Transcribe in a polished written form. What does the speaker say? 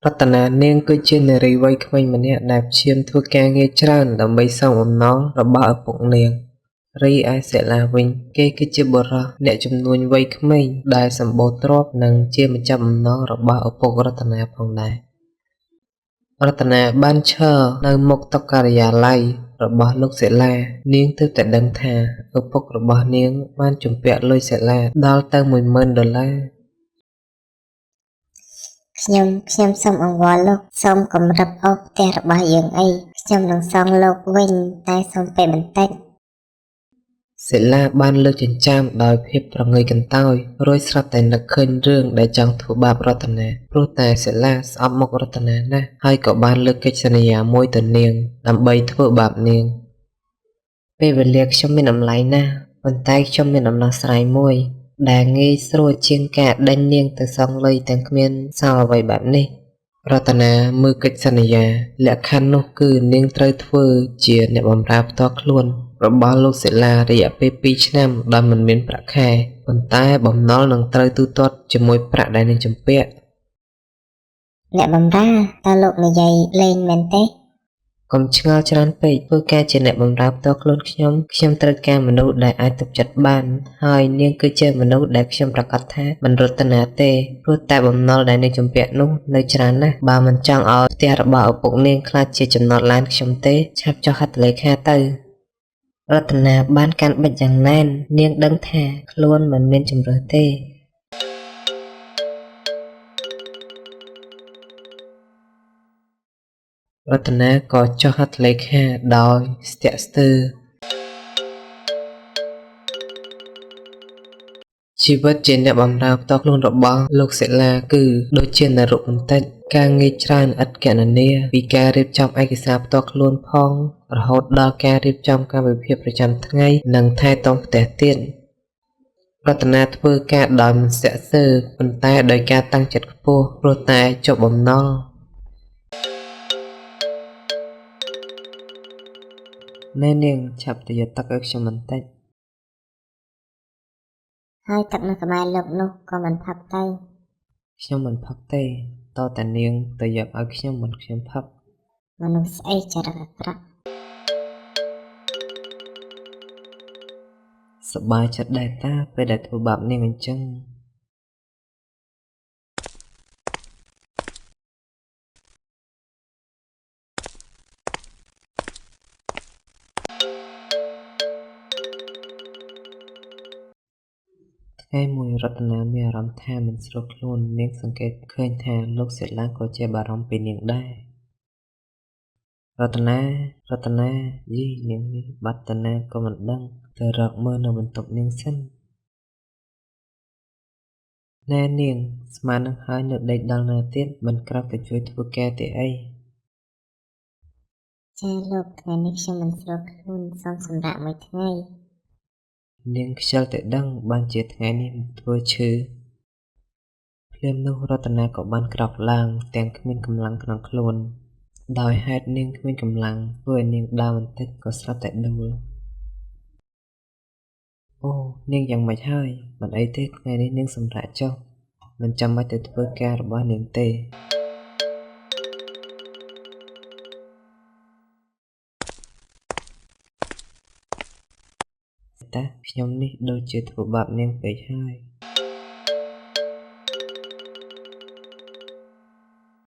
រតនានាងគឺជានារីវ័យក្មេងម្នាក់ដែលព្យាយាមធ្វើការងារច្រើនដើម្បីសងបំណុលរបស់ឪពុកនាង រីឯសិលាវិញ គេគឺជាបុរសអ្នកជំនួញវ័យក្មេងដែលសម្បូរទ្រព្យនិងជាម្ចាស់បំណុលរបស់ឪពុករតនាផងដែរ រតនាបានឈរនៅមុខតុការិយាល័យរបស់លោកសិលា នាងទើបតែដឹងថាឪពុករបស់នាងបានជំពាក់លុយសិលាដល់ទៅ$10,000 ខ្ញុំសូមអង្វរលោកសូមគម្រប់អុសផ្ទះរបស់យើងអីខ្ញុំនឹងសងលោកវិញតែសូមពេលបន្តិច សិលាបានលើកចិញ្ចើមដោយភាពប្រងើយកន្តើយ រួចស្រាប់តែនឹកឃើញរឿងដែលចង់ធ្វើបាបរតនា ព្រោះតែសិលាស្អប់មុខរតនាណាស់ ហើយក៏បានលើកកិច្ចសន្យាមួយទៅនាង ដើម្បីធ្វើបាបនាង ពេលវេលាខ្ញុំមានតម្លៃណាស់ ប៉ុន្តែខ្ញុំមានដំណោះស្រាយមួយ ដែលងាយស្រួលជាងការដេញនាងទៅសងលុយទាំងគ្មានសល់អ្វីបែបនេះ រតនាមើលកិច្ចសន្យា លក្ខខណ្ឌនោះគឺនាងត្រូវធ្វើជាអ្នកបម្រើផ្ទាល់ខ្លួនរបស់លោកសិលារយៈពេល 2 ឆ្នាំដោយមិនមានប្រាក់ខែ ប៉ុន្តែបំណុលនឹងត្រូវទូទាត់ជាមួយប្រាក់ដែលនាងជំពាក់ អ្នកបម្រើតើលោកនិយាយលេងមែនទេ កុំឆ្ងល់ច្រើនពេក ធ្វើការជាអ្នកបម្រើផ្ទាល់ខ្លួនខ្ញុំត្រូវការមនុស្សដែលអាចទុកចិត្តបាន ហើយនាងគឺជាមនុស្សដែលខ្ញុំប្រាកដថាមិនរតនាទេ ព្រោះតែបំណុលដែលនាងជំពាក់នោះនៅច្រើនណាស់ បើមិនចង់ឲ្យផ្ទះរបស់ឪពុកនាងក្លាយជាចំណតឡានខ្ញុំទេ ឆាប់ចុះហត្ថលេខាទៅ រតនាបានកាន់បិចយ៉ាងណែន នាងដឹងថាខ្លួនមិនមានជម្រើសទេ រតនាក៏ចុះហត្ថលេខាដោយស្ទាក់ស្ទើរ ជីវិតជាអ្នកបម្រើផ្ទាល់ខ្លួនរបស់លោកសិលាគឺដូចជានរកបន្តិច ការងារច្រើនឥតគណនា ពីការរៀបចំឯកសារផ្ទាល់ខ្លួនផង រហូតដល់ការរៀបចំកាលវិភាគប្រចាំថ្ងៃ និងថែទាំផ្ទះទៀត រតនាធ្វើការដោយមិនស្ទាក់ស្ទើរ ប៉ុន្តែដោយការតាំងចិត្តខ្ពស់ ព្រោះតែជាប់បំណុល ណែនាងឆាប់ទៅយកទឹកឲ្យខ្ញុំបន្តិច ហើយទឹកនៅក្បែរលោកនោះក៏មិនផឹកទៅ ខ្ញុំមិនផឹកទេ តើតានាងទៅយកឲ្យខ្ញុំមិនខ្ញុំផឹក មនុស្សស្អីចរិតអាក្រក់ សប្បាយចិត្តដែរតាពេលដែលធ្វើបាបនាងអញ្ចឹង ថ្ងៃមួយរតនាមានអារម្មណ៍ថាមិនស្រួលខ្លួន នាងសង្កេតឃើញថាលោកសិលាក៏ជាបារម្ភពីនាងដែរ រតនាយីនាងនេះបាត់ទៅណាក៏មិនដឹង ទៅរកមើលនៅបន្ទប់នាងសិន ណែនាងស្មាននឹងហើយនៅដេកដល់ណាទៀត មិនក្រោកទៅជួយធ្វើការទេអី ចាលោកថ្ងៃនេះខ្ញុំមិនស្រួលខ្លួនសូមសម្រាកមួយថ្ងៃ នាងខ្ជិលតែដឹងបានជាថ្ងៃនេះធ្វើឈឺ ភ្លាមនោះរតនាក៏បានក្រោកឡើងទាំងគ្មានកម្លាំងក្នុងខ្លួន ដោយហេតុនាងគ្មានកម្លាំងធ្វើឲ្យនាងដើរបន្តិចក៏ស្រាប់តែដួល អូនាងយ៉ាងម៉េចហើយមិនអីទេថ្ងៃនេះនាងសម្រាកចុះ មិនចាំបាច់ទៅធ្វើការរបស់នាងទេ តាខ្ញុំនេះដូចជាធ្វើបាបនាងពេកហើយ